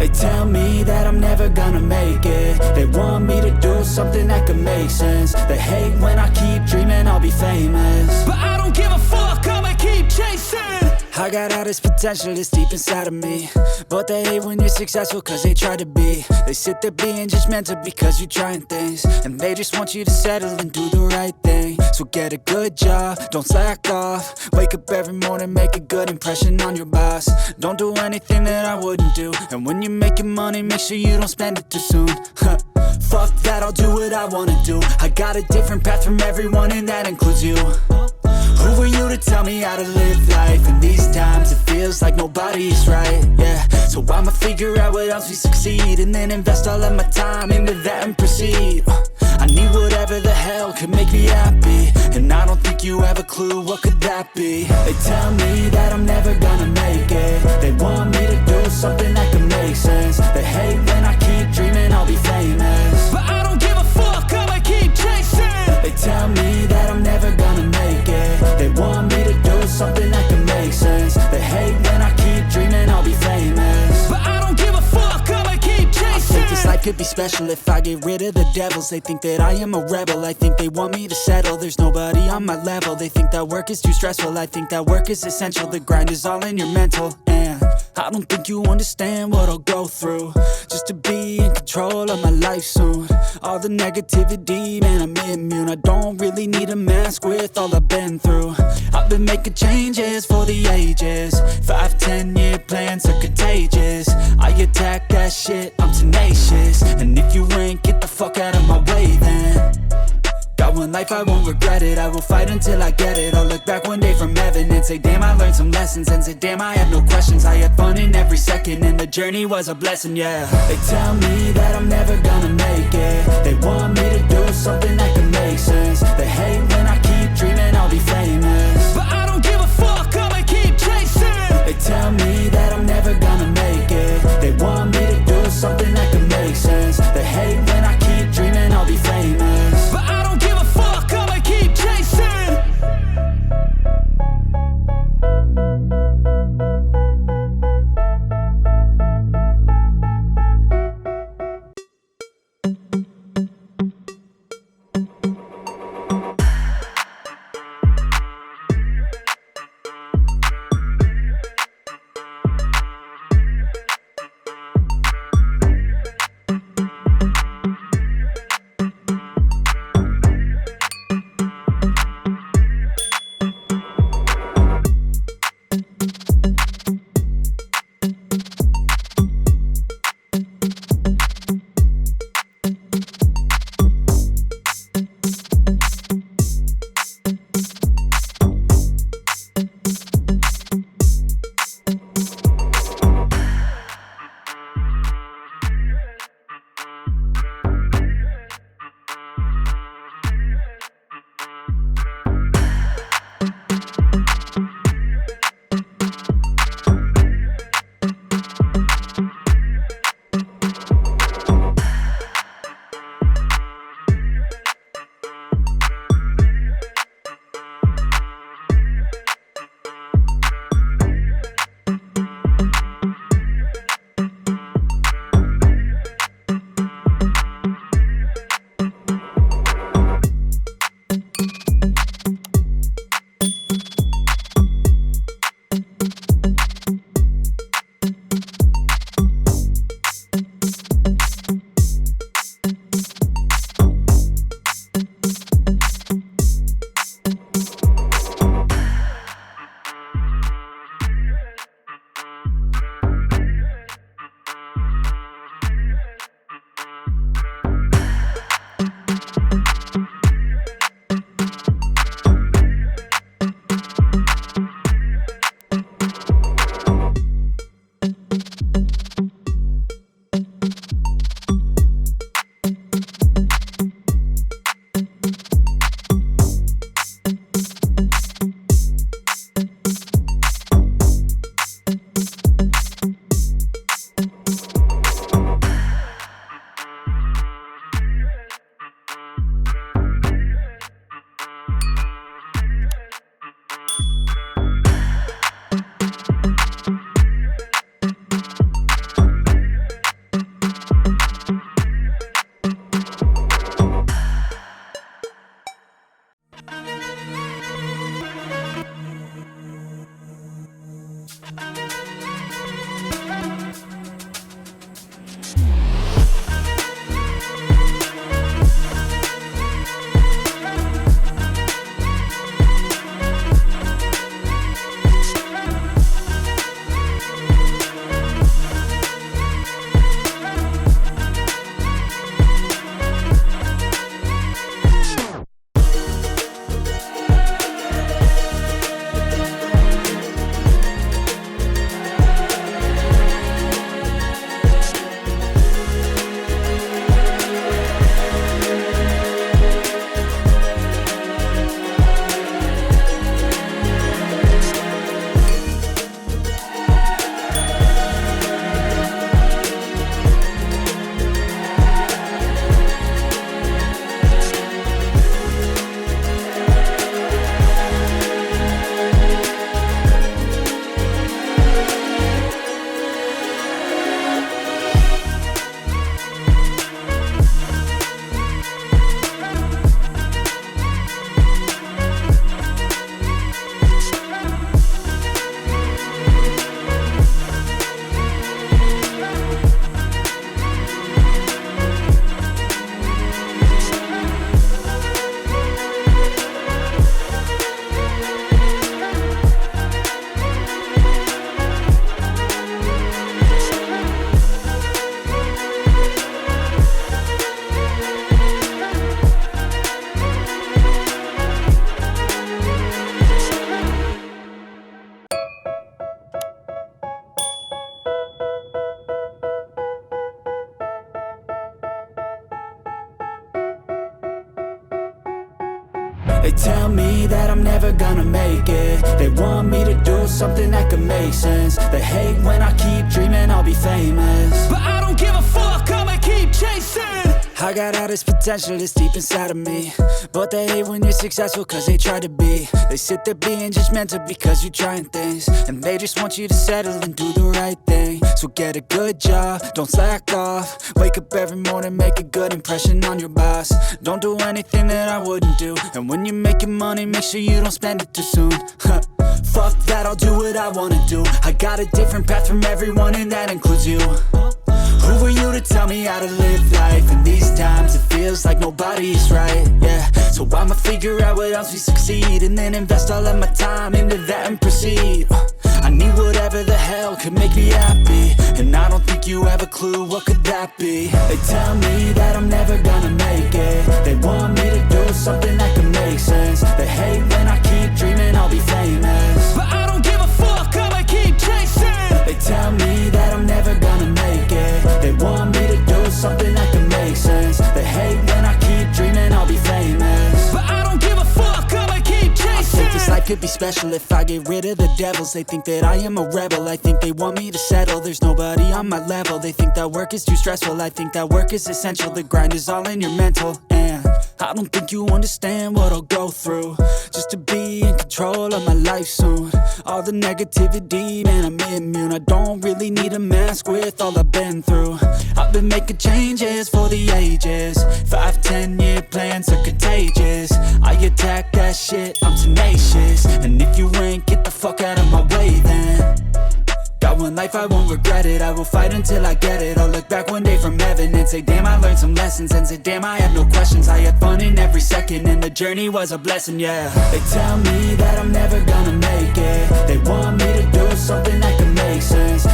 They tell me that I'm never gonna make it. They want me to do something that could make sense. They hate when I keep dreaming I'll be famous, but I don't give a fuck, I'ma keep chasing. I got all this potential that's deep inside of me, but they hate when you're successful cause they try to be. They sit there being judgmental because you're trying things, and they just want you to settle and do the right thing. So get a good job, don't slack off. Wake up every morning, make a good impression on your boss. Don't do anything that I wouldn't do, and when you're making money, make sure you don't spend it too soon. Fuck that, I'll do what I wanna do. I got a different path from everyone, and that includes you. Who are you to tell me how to live life? In these times it feels like nobody's right, yeah. So I'ma figure out what else we succeed, and then invest all of my time into that and proceed. I need whatever the hell could make me happy, and I don't think you have a clue what could that be. They tell me that I'm never gonna make it. They want me to do something that could make sense. They hate when I keep dreaming I'll be famous, but I don't give a fuck, I'ma keep chasing. They tell me that I'm never gonna make it. They want me to do something that can make sense. They hate when I keep dreaming I'll be famous, but I don't give a fuck, I'ma keep chasing. I think this life could be special if I get rid of the devils. They think that I am a rebel, I think they want me to settle. There's nobody on my level, they think that work is too stressful. I think that work is essential, the grind is all in your mental. And I don't think you understand what I'll go through just to be in control of my life soon. All the negativity, man, I'm immune. I don't really need a mask with all I've been through. I've been making changes for the ages. 5-10 year plans are contagious. I attack that shit, I'm tenacious. And if you ain't, get the fuck out of my way then. Got one life, I won't regret it. I will fight until I get it. I'll look back one day from heaven and say, damn, I learned some lessons. And say, damn, I have no questions. I had fun in every second, and the journey was a blessing, yeah. They tell me that I'm never gonna make it. They want me to do something that can make sense. They hate when I keep dreaming I'll be famous, but I don't give a fuck, I'ma keep chasing. They tell me that I'm never gonna make it. They want me to do something that can make sense. They hate when I keep dreaming I'll be famous, but I don't give a fuck, I'ma keep chasing. They tell me that I'm never gonna make it. They want me to do something that could make sense. They hate when I keep dreaming I'll be famous, but I don't give a fuck, I'ma keep chasing. I got all this potential that's deep inside of me, but they hate when you're successful cause they try to be. They sit there being judgmental because you're trying things, and they just want you to settle and do the right thing. So get a good job, don't slack off. Wake up every morning, make a good impression on your boss. Don't do anything that I wouldn't do, and when you're making money, make sure you don't spend it too soon. Fuck that, I'll do what I wanna do. I got a different path from everyone, and that includes you. Who are you to tell me how to live life? In these times it feels like nobody's right, yeah. So I'ma figure out what else we succeed, and then invest all of my time into that and proceed. I need whatever the hell could make me happy, and I don't think you have a clue what could that be. They tell me that I'm never gonna make it. They want me to do something that could make sense. They hate when I keep dreaming I'll be famous, but I don't give a fuck, I'ma keep chasing. They tell me that I'm never gonna make it. They want me to do something that can make sense. They hate when I keep dreaming I'll be famous, but I don't give a fuck, I'ma keep chasing. I think this life could be special if I get rid of the devils. They think that I am a rebel, I think they want me to settle. There's nobody on my level. They think that work is too stressful, I think that work is essential. The grind is all in your mental, and I don't think you understand what I'll go through just to be in control of my life soon. All the negativity, man, I'm immune. I don't really need a mask with all I've been through. I've been making changes for the ages. 5-10 year plans are contagious. I attack that shit, I'm tenacious. And if you ain't, get the fuck out of my way then. Got one life, I won't regret it. I will fight until I get it. I'll look back one day from heaven and say, damn, I learned some lessons. And say, damn, I had no questions. I had fun in every second, and the journey was a blessing, yeah. They tell me that I'm never gonna make it. They want me to do something that can make sense.